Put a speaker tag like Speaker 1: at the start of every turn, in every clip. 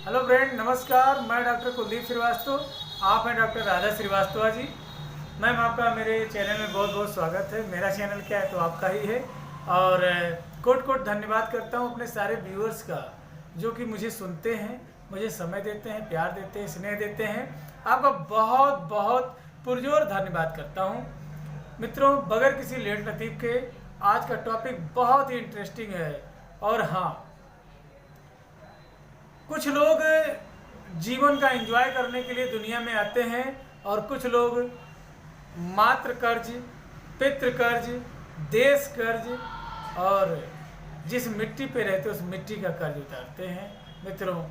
Speaker 1: Hello friend, नमस्कार। मैं doctor Kuldeep Srivastava, आप हैं डॉक्टर राधा श्रीवास्तव जी। मैम, आपका मेरे चैनल में बहुत बहुत स्वागत है। मेरा चैनल क्या है तो आपका ही है। और कोट कोट धन्यवाद करता हूँ अपने सारे व्यूअर्स का, जो कि मुझे सुनते हैं, मुझे समय देते हैं, प्यार देते हैं, स्नेह देते हैं। आपका बहुत बहुत पुरजोर धन्यवाद करता हूँ। मित्रों, बगैर किसी लेट लतीफ़ के आज का टॉपिक बहुत ही इंटरेस्टिंग है। और हाँ, कुछ लोग जीवन का एंजॉय करने के लिए दुनिया में आते हैं और कुछ लोग मातृ कर्ज, पितृ कर्ज, देश कर्ज और जिस मिट्टी पे रहते उस मिट्टी का कर्ज उतारते हैं। मित्रों,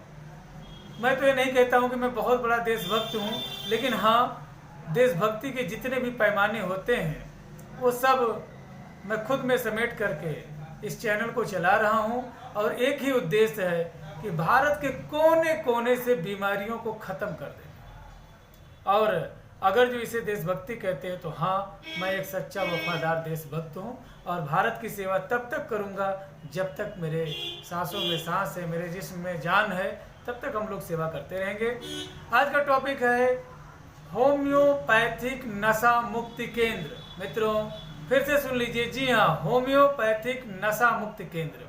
Speaker 1: मैं तो ये नहीं कहता हूँ कि मैं बहुत बड़ा देशभक्त हूँ, लेकिन हाँ, देशभक्ति के जितने भी पैमाने होते हैं वो सब मैं खुद में समेट करके इस चैनल को चला रहा हूँ। और एक ही उद्देश्य है कि भारत के कोने कोने से बीमारियों को ख़त्म कर दें। और अगर जो इसे देशभक्ति कहते हैं तो हाँ, मैं एक सच्चा वफादार देशभक्त हूँ और भारत की सेवा तब तक करूँगा जब तक मेरे सांसों में सांस है, मेरे जिस्म में जान है, तब तक हम लोग सेवा करते रहेंगे। आज का टॉपिक है होम्योपैथिक नशा मुक्ति केंद्र। मित्रों, फिर से सुन लीजिए, जी हाँ, होम्योपैथिक नशा मुक्ति केंद्र।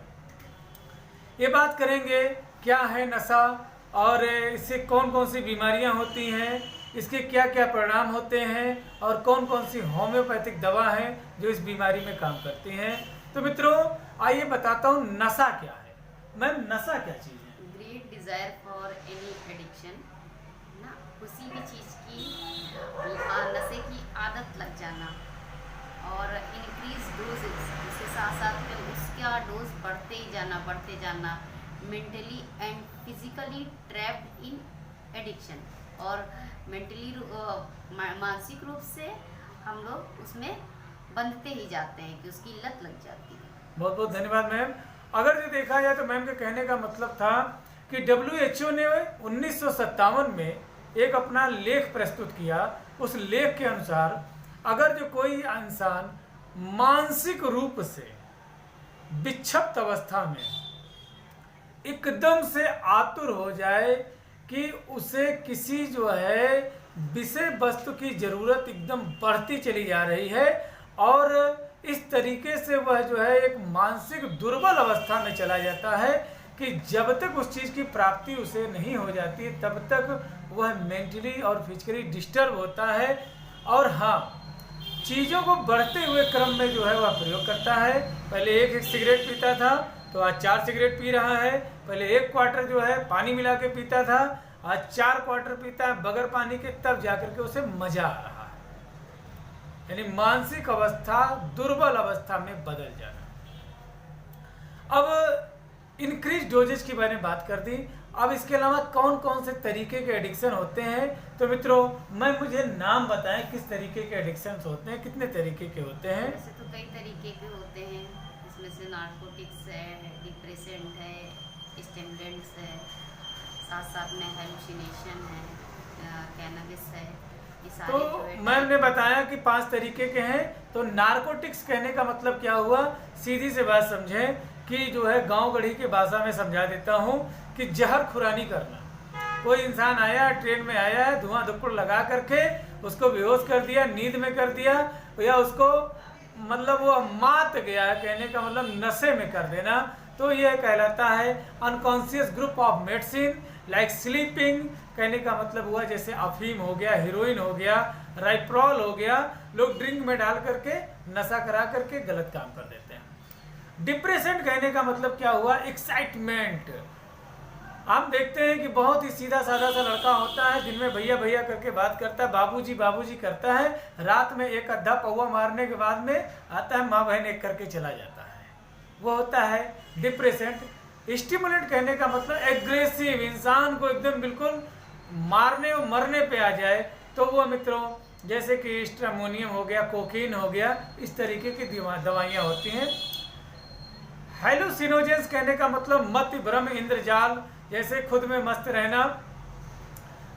Speaker 1: ये बात करेंगे क्या है नशा और इससे कौन कौन सी बीमारियां होती हैं, इसके क्या क्या परिणाम होते हैं और कौन कौन सी होम्योपैथिक दवा हैं जो इस बीमारी में काम करती हैं। तो मित्रों, आइए बताता हूँ नशा क्या है। मैम, नशा क्या चीज़ है?
Speaker 2: Great desire for any addiction ना, किसी भी चीज़ की नशे की आदत लग जाना और इंक्रीज डोजेस, इसके साथ साथ में उसका डोज बढ़ते जाना, mentally and physically trapped in addiction, और मेंटली मानसिक रूप से हम लोग उसमें बंधते ही जाते हैं कि उसकी लत लग जाती है।
Speaker 1: बहुत बहुत धन्यवाद मैम। अगर जो देखा जाए तो मैम के कहने का मतलब था कि WHO ने 1957 में एक अपना लेख प्रस्तुत किया। उस लेख के अनुसार अगर जो कोई इंसान मानसिक रूप से विक्षिप्त अवस्था में एकदम से आतुर हो जाए कि उसे किसी जो है विषय वस्तु की जरूरत एकदम बढ़ती चली जा रही है और इस तरीके से वह जो है एक मानसिक दुर्बल अवस्था में चला जाता है कि जब तक उस चीज़ की प्राप्ति उसे नहीं हो जाती तब तक वह मेंटली और फिजिकली डिस्टर्ब होता है। और हाँ, चीज़ों को बढ़ते हुए क्रम में जो है वह प्रयोग करता है। पहले एक सिगरेट पीता था तो आज 4 सिगरेट पी रहा है। पहले 1 क्वार्टर जो है पानी मिला के पीता था, आज 4 क्वार्टर पीता है बगैर पानी के, तब जाकर के उसे मजा आ रहा है। यानी मानसिक अवस्था दुर्बल अवस्था में बदल जाना। अब इंक्रीज डोजेज की मैंने बात कर दी। अब इसके अलावा कौन कौन से तरीके के एडिक्शन होते हैं। तो मित्रों, मुझे नाम बताएं किस तरीके के एडिक्शन होते हैं, कितने तरीके के होते हैं।
Speaker 2: वैसे तो कई तरीके के होते हैं, इसमें से नार्कोटिक्स है, डिप्रेसेंट है, स्टिमुलेंट्स है, साथ साथ में हेलुसिनेशन है, कैनबिस है।
Speaker 1: तो मैम ने बताया कि 5 तरीके के हैं। तो नार्कोटिक्स कहने का मतलब क्या हुआ, सीधी से बात समझें कि जो है गांव गढ़ी की भाषा में समझा देता हूं कि जहर खुरानी करना। कोई इंसान आया, ट्रेन में आया है, धुआं धुक्कड़ लगा करके उसको बेहोश कर दिया, नींद में कर दिया, या उसको मतलब वो मात गया है, कहने का मतलब नशे में कर देना, तो यह कहलाता है unconscious group of medicine like sleeping. कहने का मतलब हुआ जैसे अफीम हो गया, हीरोइन हो गया, राइप्रॉल हो गया, लोग ड्रिंक में डाल करके नशा करा करके गलत काम कर देते हैं। डिप्रेशन कहने का मतलब क्या हुआ, एक्साइटमेंट। हम देखते हैं कि बहुत ही सीधा साधा सा लड़का होता है, जिनमें भैया भैया करके बात करता है, बाबूजी बाबूजी करता है, रात में एक अद्धा पौवा मारने के बाद में आता है माँ बहन एक करके चला जाता है, वो होता है डिप्रेसेंट। स्टिमुलेंट कहने का मतलब एग्रेसिव, इंसान को एकदम बिल्कुल मारने और मरने पे आ जाए, तो वो मित्रों जैसे कि स्ट्रामोनियम हो गया, कोकीन हो गया, इस तरीके की दवाइयाँ होती हैं। हेलुसिनोजेंस कहने का मतलब मत भ्रम इंद्रजाल, जैसे खुद में मस्त रहना,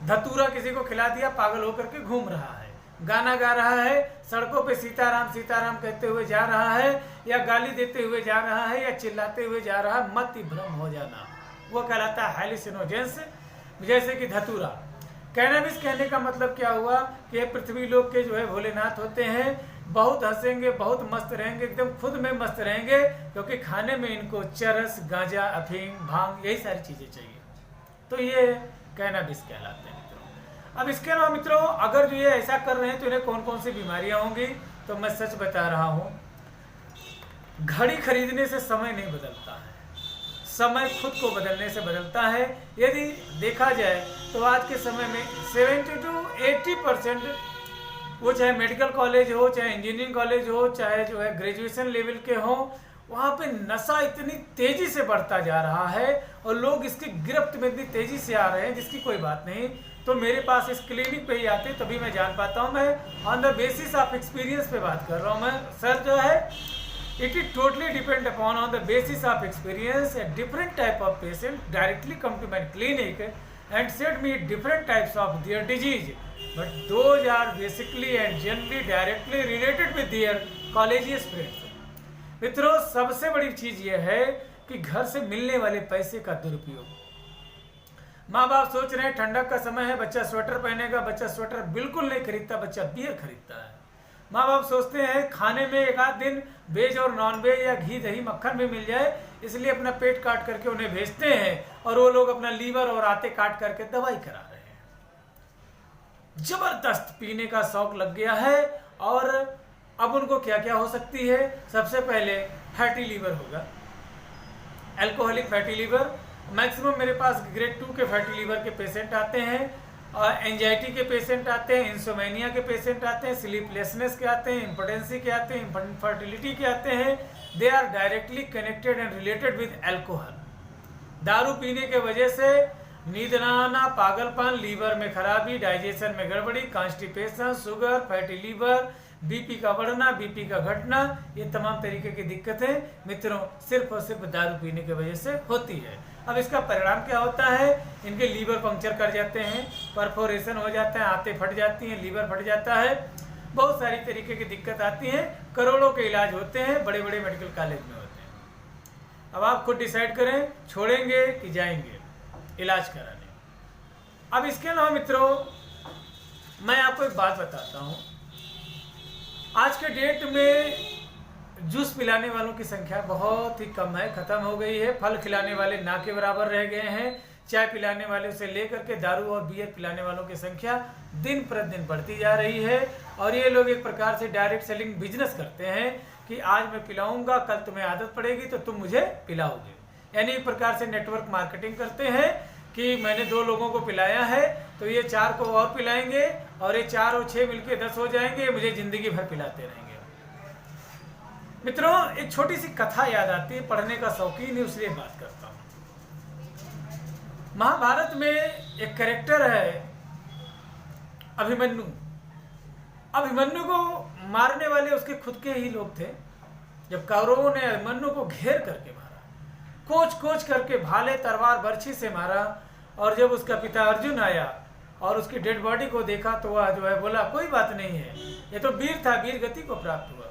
Speaker 1: धतूरा किसी को खिला दिया, पागल होकर के घूम रहा है, गाना गा रहा है, सड़कों पे सीताराम सीताराम कहते हुए जा रहा है, या गाली देते हुए जा रहा है, या चिल्लाते हुए जा रहा है, मति भ्रम हो जाना, वो कहलाता है हैलुसिनोजेंस, जैसे कि धतूरा। कैनबिस कहने का मतलब क्या हुआ कि ये पृथ्वी लोक के जो है भोलेनाथ होते हैं, बहुत हंसेंगे, बहुत मस्त रहेंगे, एकदम खुद में मस्त रहेंगे, क्योंकि खाने में इनको चरस, गांजा, अफीम, भांग यही सारी चीजें चाहिए। तो ये कैनबिस कहलाते हैं मित्रों। अब इसके अलावा मित्रों, अगर जो ये ऐसा कर रहे हैं तो इन्हें कौन कौन सी बीमारियां होंगी, तो मैं सच बता रहा हूं, घड़ी खरीदने से समय नहीं बदलता है, समय खुद को बदलने से बदलता है। यदि देखा जाए तो आज के समय में 70 to 80%, वो चाहे मेडिकल कॉलेज हो, चाहे इंजीनियरिंग कॉलेज हो, चाहे जो है ग्रेजुएशन लेवल के हो, वहाँ पे नशा इतनी तेजी से बढ़ता जा रहा है और लोग इसकी गिरफ्त में इतनी तेजी से आ रहे हैं जिसकी कोई बात नहीं। तो मेरे पास इस क्लिनिक पे ही आते तभी मैं जान पाता हूँ। मैं on the basis of experience पे बात कर रहा हूँ। मैं सर जो है, it is totally depend upon on the basis of experience. A different type of patient directly come to my clinic and said me different types of their disease, but those are basically and generally directly related with their collegiate friends. मित्रों, सबसे बड़ी चीज यह है कि घर से मिलने वाले पैसे का दुरुपयोग। माँ बाप सोच रहे हैं ठंडक का समय है, बच्चा स्वेटर पहनेगा, बच्चा स्वेटर बिल्कुल नहीं खरीदता, बच्चा बियर खरीदता है। माँ बाप सोचते हैं खाने में एक आध दिन वेज और नॉन वेज या घी दही मक्खन भी मिल जाए, इसलिए अपना पेट काट करके उन्हें भेजते हैं, और वो लोग अपना लीवर और आते काट करके दवाई करा रहे हैं। जबरदस्त पीने का शौक लग गया है, और अब उनको क्या क्या हो सकती है। सबसे पहले फैटी लीवर होगा, अल्कोहलिक फैटी लीवर। मैक्सिमम मेरे पास ग्रेड 2 के फैटी लीवर के पेशेंट आते हैं, और एंजाइटी के पेशेंट आते हैं, इंसोमेनिया के पेशेंट आते हैं, स्लीपलेसनेस के आते हैं, इम्पोटेंसी के आते हैं, इनफर्टिलिटी के आते हैं। They are directly connected and related with alcohol. दारू पीने के वजह से नींद न आना, पागलपन, लीवर में खराबी, डाइजेशन में गड़बड़ी, constipation, sugar, fatty liver, BP का बढ़ना, बीपी का घटना, ये तमाम तरीके की दिक्कतें मित्रों सिर्फ और सिर्फ दारू पीने की वजह से होती है। अब इसका परिणाम क्या होता है, इनके लीवर पंक्चर कर जाते हैं, परफोरेशन हो जाता है, आंतें फट जाती हैं, लीवर फट जाता है, बहुत सारी तरीके की दिक्कत आती हैं। करोड़ों के इलाज होते हैं, बड़े बड़े मेडिकल कॉलेज में होते हैं। अब आप खुद डिसाइड करें, छोड़ेंगे कि जाएंगे इलाज कराने। अब इसके अलावा मित्रों, मैं आपको एक बात बताता हूँ। आज के डेट में जूस पिलाने वालों की संख्या बहुत ही कम है, खत्म हो गई है। फल खिलाने वाले ना के बराबर रह गए हैं। चाय पिलाने वाले से लेकर के दारू और बियर पिलाने वालों की संख्या दिन प्रतिदिन बढ़ती जा रही है, और ये लोग एक प्रकार से डायरेक्ट सेलिंग बिजनेस करते हैं कि आज मैं पिलाऊंगा, कल तुम्हें आदत पड़ेगी तो तुम मुझे पिलाओगे। यानी एक प्रकार से नेटवर्क मार्केटिंग करते हैं कि मैंने 2 लोगों को पिलाया है तो ये 4 को और पिलाएंगे, और ये 4 और 6 मिलके 10 हो जाएंगे, मुझे जिंदगी भर पिलाते रहेंगे। मित्रों, एक छोटी सी कथा याद आती है, पढ़ने का शौकीन है इसलिए बात करता हूं। महाभारत में एक कैरेक्टर है अभिमन्यु। अभिमन्यु को मारने वाले उसके खुद के ही लोग थे। जब कौरवों ने अभिमन्यु को घेर करके मारा, कोच कोच करके भाले तलवार बर्छी से मारा, और जब उसका पिता अर्जुन आया और उसकी डेड बॉडी को देखा तो वह जो है बोला कोई बात नहीं है, ये तो वीर था, वीर गति को प्राप्त हुआ।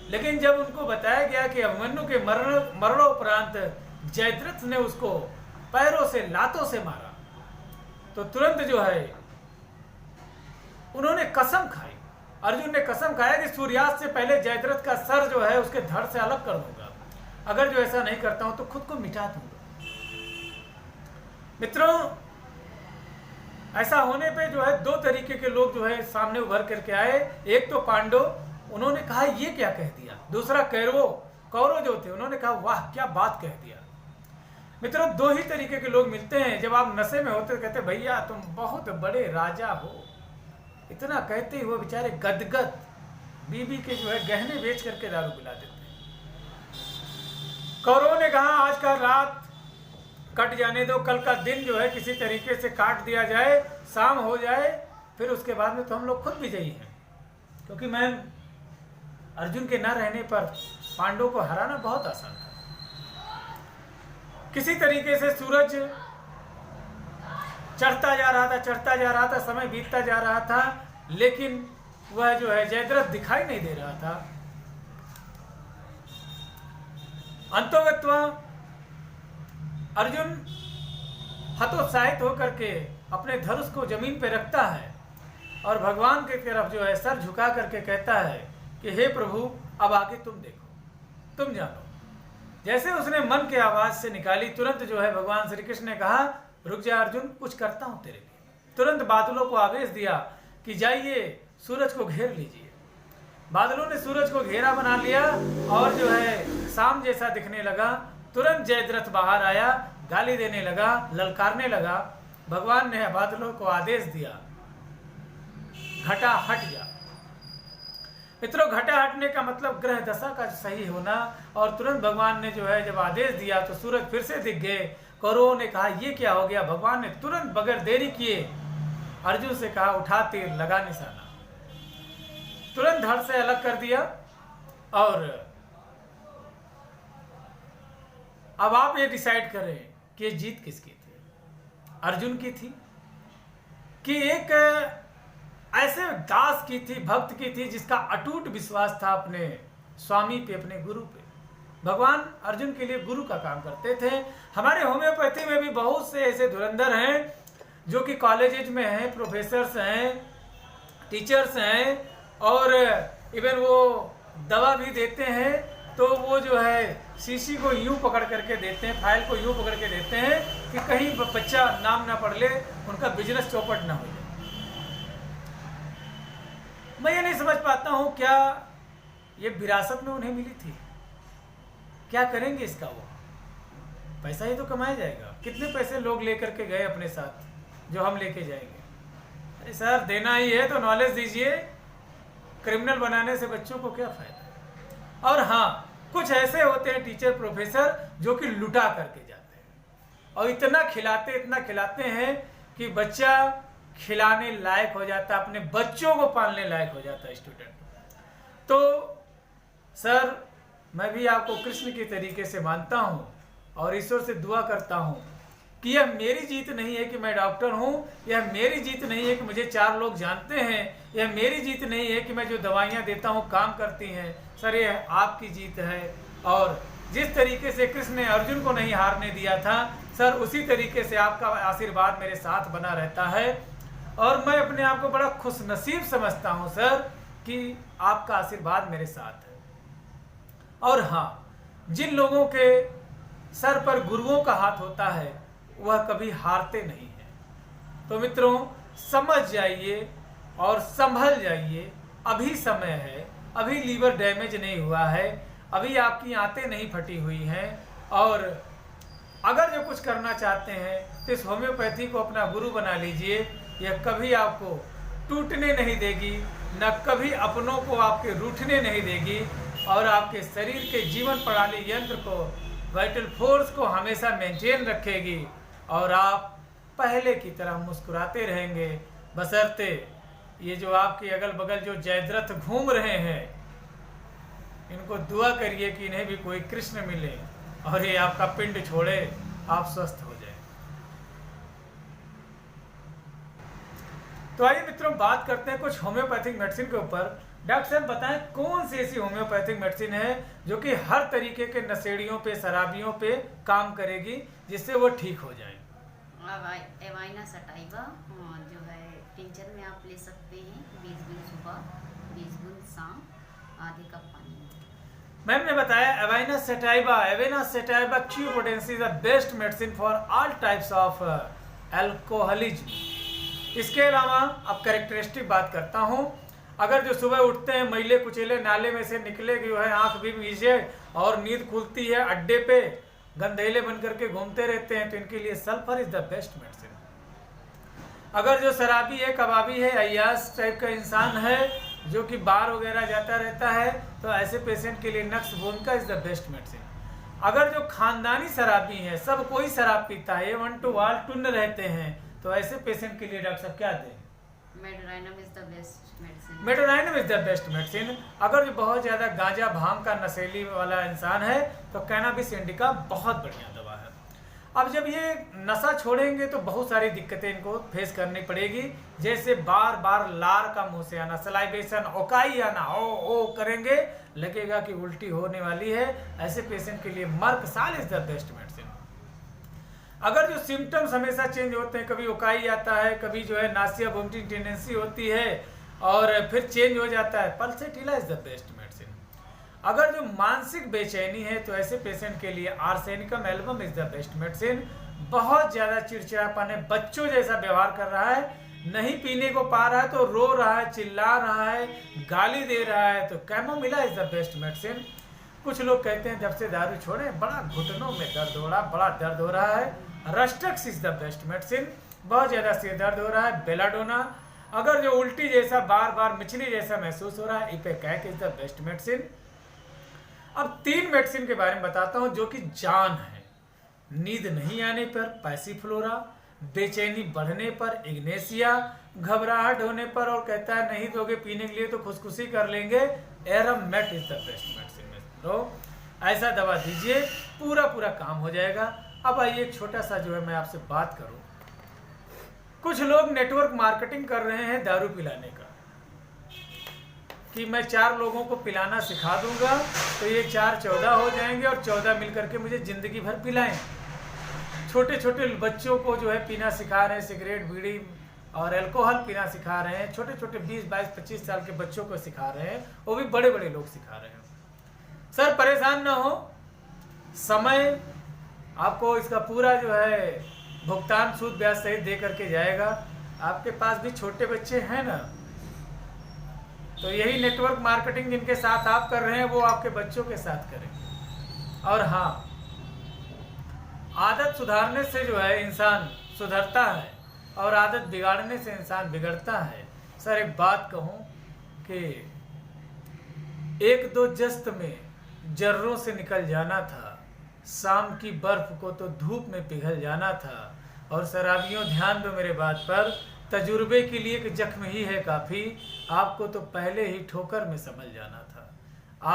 Speaker 1: लेकिन जब उनको बताया गया कि अभिमन्यु के मरणोपरांत जयद्रथ ने उसको पैरों से लातों से मारा, तो तुरंत जो है उन्होंने कसम खाई। अर्जुन ने कसम खाया कि सूर्यास्त से पहले जयद्रथ का सर जो है उसके धड़ से अलग कर दूंगा, अगर जो ऐसा नहीं करता हूं तो खुद को मिटा दूंगा। मित्रों, ऐसा होने पे जो है 2 तरीके के लोग जो है सामने उभर करके आए। एक तो पांडव, उन्होंने कहा ये क्या कह दिया। दूसरा कौरव जो थे, उन्होंने कहा वाह क्या बात कह दिया। मित्रों, 2 ही तरीके के लोग मिलते हैं। जब आप नशे में होते कहते भैया तुम बहुत बड़े राजा हो, इतना कहते ही वो बेचारे गदगद बीबी के जो है गहने बेच करके दारू पिला देते हैं। कौरवों ने कहा आज का रात कट जाने दो, कल का दिन जो है किसी तरीके से काट दिया जाए, शाम हो जाए, फिर उसके बाद में तो हम लोग खुद विजयी हैं। क्योंकि मैं अर्जुन के न रहने पर पांडवों को हराना बहुत आसान था। किसी तरीके से सूरज चढ़ता जा रहा था, समय बीतता जा रहा था, लेकिन वह जो है जयद्रथ दिखाई नहीं दे रहा था। अंतोगत्वा अर्जुन हतोत्साहित होकर के अपने धनुष को जमीन पे रखता है और भगवान की तरफ जो है सर झुका करके कहता है कि हे प्रभु, अब आगे तुम देखो, तुम जानो। जैसे उसने मन के आवाज से निकाली, तुरंत जो है भगवान श्री कृष्ण ने कहा, रुक जा अर्जुन, कुछ करता हूं तेरे लिए। तुरंत बादलों को आदेश दिया कि जाइए सूरज को घेर लीजिए। बादलों ने सूरज को घेरा बना लिया और जो है शाम जैसा दिखने लगा। तुरंत जयद्रथ बाहर आया, गाली देने लगा, ललकारने लगा। भगवान ने बादलों को आदेश दिया, घटा हट जा। मित्रों, घटा हटने का मतलब ग्रह दशा का सही होना। और तुरंत भगवान ने जो है जब आदेश दिया तो सूरज फिर से दिख गए। कौरवों ने कहा ये क्या हो गया। भगवान ने तुरंत बगैर देरी किए अर्जुन से कहा, उठा तीर, लगा निशाना। तुरंत धड़ से अलग कर दिया। और अब आप ये डिसाइड करें कि ये जीत किसकी थी, अर्जुन की थी कि एक ऐसे दास की थी, भक्त की थी, जिसका अटूट विश्वास था अपने स्वामी पे, अपने गुरु पे। भगवान अर्जुन के लिए गुरु का काम करते थे। हमारे होम्योपैथी में भी बहुत से ऐसे धुरंधर हैं जो कि कॉलेजेज में हैं, प्रोफेसर्स हैं, टीचर्स हैं, और इवन वो दवा भी देते हैं तो वो जो है शीशी को यूं पकड़ करके देते हैं, फाइल को यूं पकड़ के देते हैं कि कहीं बच्चा नाम ना पढ़ ले, उनका बिजनेस चौपट ना हो जाए। मैं ये नहीं समझ पाता हूं, क्या ये विरासत में उन्हें मिली थी? क्या करेंगे इसका? वो पैसा ही तो कमाया जाएगा। कितने पैसे लोग लेकर के गए अपने साथ जो हम लेके जाएंगे? अरे सर, देना ही है तो नॉलेज दीजिए। क्रिमिनल बनाने से बच्चों को क्या फायदा? और हाँ, कुछ ऐसे होते हैं टीचर, प्रोफेसर, जो कि लुटा करके जाते हैं और इतना खिलाते हैं कि बच्चा खिलाने लायक हो जाता है, अपने बच्चों को पालने लायक हो जाता है स्टूडेंट। तो सर, मैं भी आपको कृष्ण के तरीके से मानता हूं और ईश्वर से दुआ करता हूं कि यह मेरी जीत नहीं है कि मैं डॉक्टर हूं, यह मेरी जीत नहीं है कि मुझे 4 लोग जानते हैं, यह मेरी जीत नहीं है कि मैं जो दवाइयां देता हूं काम करती हैं। सर, यह आपकी जीत है। और जिस तरीके से कृष्ण ने अर्जुन को नहीं हारने दिया था, सर, उसी तरीके से आपका आशीर्वाद मेरे साथ बना रहता है। और मैं अपने आप को बड़ा खुशनसीब समझता हूं सर कि आपका आशीर्वाद मेरे साथ है। और हाँ, जिन लोगों के सर पर गुरुओं का हाथ होता है वह कभी हारते नहीं हैं। तो मित्रों, समझ जाइए और संभल जाइए। अभी समय है, अभी लीवर डैमेज नहीं हुआ है, अभी आपकी आंतें नहीं फटी हुई हैं। और अगर जो कुछ करना चाहते हैं तो इस होम्योपैथी को अपना गुरु बना लीजिए। यह कभी आपको टूटने नहीं देगी, न कभी अपनों को आपके रूठने नहीं देगी, और आपके शरीर के जीवन प्रणाली यंत्र को, वाइटल फोर्स को हमेशा मेंटेन रखेगी और आप पहले की तरह मुस्कुराते रहेंगे। बशर्ते ये जो आपके अगल बगल जो जयद्रथ घूम रहे हैं, इनको दुआ करिए कि इन्हें भी कोई कृष्ण मिले और ये आपका पिंड छोड़े, आप स्वस्थ हो जाए। तो आइए मित्रों, बात करते हैं कुछ होम्योपैथिक मेडिसिन के ऊपर। डॉक्टर साहब बताएं, कौन सी ऐसी होम्योपैथिक मेडिसिन है जो कि हर तरीके के नशेड़ियों पे, शराबियों पे काम करेगी, जिससे वो ठीक हो जाए?
Speaker 2: एवाइना सटाइवा जो है टिंचर में आप ले सकते हैं, 20 गुण सुबह, 20 गुण शाम, आधे कप पानी में।
Speaker 1: मैम ने बताया avena sativa Q potency is the best medicine for all types of alcoholism. इसके अलावा अब कैरेक्टरिस्टिक बात करता हूँ। अगर जो सुबह उठते हैं मैले कुचेले नाले में से निकले जो है, आंख भी मीचे और नींद खुलती है, अड्डे पे गंधेले बन करके घूमते रहते हैं, तो इनके लिए sulphur is the best medicine. अगर जो शराबी है, कबाबी है, अय्याश टाइप का इंसान है जो कि बार वगैरह जाता रहता है, तो ऐसे पेशेंट के लिए nux vodka is the best medicine. अगर जो खानदानी शराबी है, सब कोई शराब पीता है, 1 to all टुन्न रहते हैं, तो ऐसे पेशेंट के लिए डॉक्टर साहब क्या दें?
Speaker 2: Medorrhinum is the best medicine.
Speaker 1: Medorrhinum is the best medicine. अगर जो बहुत ज्यादा गांजा भांग का नशेली वाला इंसान है, तो कैनाबिस इंडिका बहुत बढ़िया दवा है। अब जब ये नशा छोड़ेंगे तो बहुत सारी दिक्कतें इनको फेस करनी पड़ेगी, जैसे बार बार लार का मुंह से आना, सलाइवेशन, ओकाई आना, ओ करेंगे, लगेगा कि उल्टी होने वाली है। ऐसे पेशेंट के लिए मर्कसाल इज द बेस्ट मेडिसिन। अगर जो सिम्टम्स हमेशा चेंज होते हैं, कभी उकाई आता है, कभी जो है नासिया वोमिटिंग टेंडेंसी होती है और फिर चेंज हो जाता है, pulsatilla is the best medicine. अगर जो मानसिक बेचैनी है तो ऐसे पेशेंट के लिए arsenicum album is the best medicine. बहुत ज़्यादा चिड़चिड़ापन है, बच्चों जैसा व्यवहार कर रहा है, नहीं पीने को पा रहा है तो रो रहा है, चिल्ला रहा है, गाली दे रहा है, तो chamomilla is the best medicine. कुछ लोग कहते हैं जब से दारू छोड़े बड़ा घुटनों में दर्द हो रहा, बड़ा दर्द हो रहा है, Rhus tox is the best medicine. बहुत ज़्यादा सिर दर्द हो रहा है, बेलाडोना। अगर जो उल्टी जैसा बार बार मिचली जैसा महसूस हो रहा है, ipecac is the best medicine. अब 3 मेडिसिन के बारे में बताता हूँ जो कि जान है। नींद नहीं आने पर पैसिफ्लोरा, बेचैनी बढ़ने पर इग्नेशिया, घबराहट होने पर और कहता है नहीं दोगे पीने के लिए तो खुशखुशी कर लेंगे, एरममेट इज द बेस्ट मेडिसिन। तो ऐसा दवा दीजिए, पूरा काम हो जाएगा। अब आइए एक छोटा सा जो है मैं आपसे बात करूं। कुछ लोग नेटवर्क मार्केटिंग कर रहे हैं दारू पिलाने का, कि मैं 4 लोगों को पिलाना सिखा दूंगा तो ये 4 14 हो जाएंगे और 14 मिलकर के मुझे जिंदगी भर पिलाएं। छोटे छोटे बच्चों को जो है पीना सिखा रहे हैं, सिगरेट बीड़ी और अल्कोहल पीना सिखा रहे हैं। छोटे छोटे 20 22 25 साल के बच्चों को सिखा रहे हैं, वो भी बड़े बड़े लोग सिखा रहे हैं। सर परेशान ना हो, समय आपको इसका पूरा जो है भुगतान सूद ब्याज सहित दे करके जाएगा। आपके पास भी छोटे बच्चे हैं ना, तो यही नेटवर्क मार्केटिंग जिनके साथ आप कर रहे हैं वो आपके बच्चों के साथ करें। और हाँ, आदत सुधारने से जो है इंसान सुधरता है और आदत बिगाड़ने से इंसान बिगड़ता है। सर एक बात कहूँ कि 1-2 जस्त में जर्रों से निकल जाना था, शाम की बर्फ को तो धूप में पिघल जाना था। और शराबियों ध्यान दो मेरे बात पर, तजुर्बे के लिए कि जख्म ही है काफ़ी, आपको तो पहले ही ठोकर में समझ जाना था।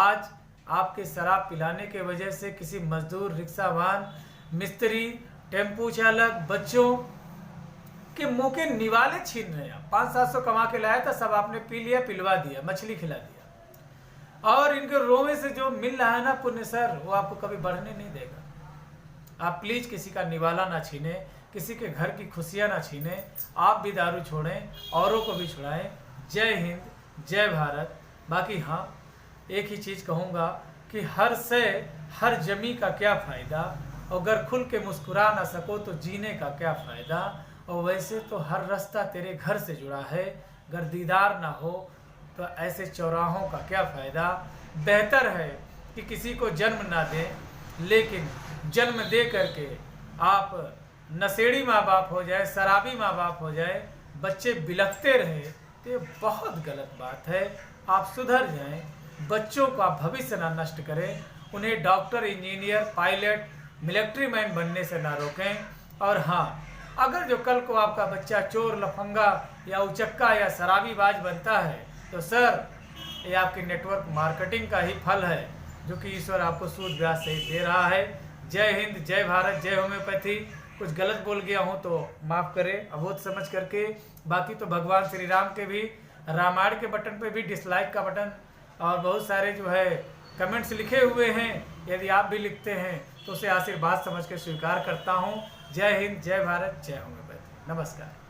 Speaker 1: आज आपके शराब पिलाने के वजह से किसी मजदूर, रिक्शावान, मिस्त्री, टेम्पू चालक, बच्चों के मुंह के निवाले छीन रहे हैं। 500-700 कमा के लाया था, सब आपने पी लिया, पिलवा दिया, मछली खिला दिया। और इनके रोवे से जो मिल रहा है ना पुण्य सर, वो आपको कभी बढ़ने नहीं देगा। आप प्लीज किसी का निवाला ना छीने, किसी के घर की खुशियां ना छीने। आप भी दारू छोड़ें, औरों को भी छुड़ाएं। जय हिंद, जय भारत। बाकी हाँ, एक ही चीज कहूँगा कि हर से हर जमी का क्या फ़ायदा, अगर खुल के मुस्कुरा ना सको तो जीने का क्या फ़ायदा। और वैसे तो हर रास्ता तेरे घर से जुड़ा है, अगर दीदार ना हो तो ऐसे चौराहों का क्या फ़ायदा। बेहतर है कि किसी को जन्म ना दें, लेकिन जन्म दे करके आप नशेड़ी माँ बाप हो जाए, शराबी माँ बाप हो जाए, बच्चे बिलखते रहे, तो ये बहुत गलत बात है। आप सुधर जाएं, बच्चों का भविष्य ना नष्ट करें, उन्हें doctor, engineer, pilot, military man बनने से ना रोकें। और हाँ, अगर जो कल को आपका बच्चा चोर, लफंगा या उचक्का या शराबीबाज बनता है तो सर ये आपकी नेटवर्क मार्केटिंग का ही फल है, जो कि ईश्वर आपको सूद ब्याज सहित दे रहा है। जय हिंद, जय भारत, जय होम्योपैथी। कुछ गलत बोल गया हूँ तो माफ़ करें, अबोध समझ करके। बाकी तो भगवान श्री राम के भी रामायण के बटन पे भी डिसलाइक का बटन और बहुत सारे जो है कमेंट्स लिखे हुए हैं, यदि आप भी लिखते हैं तो उसे आशीर्वाद समझ के स्वीकार करता हूँ। जय हिंद, जय भारत, जय होम्योपैथी। नमस्कार।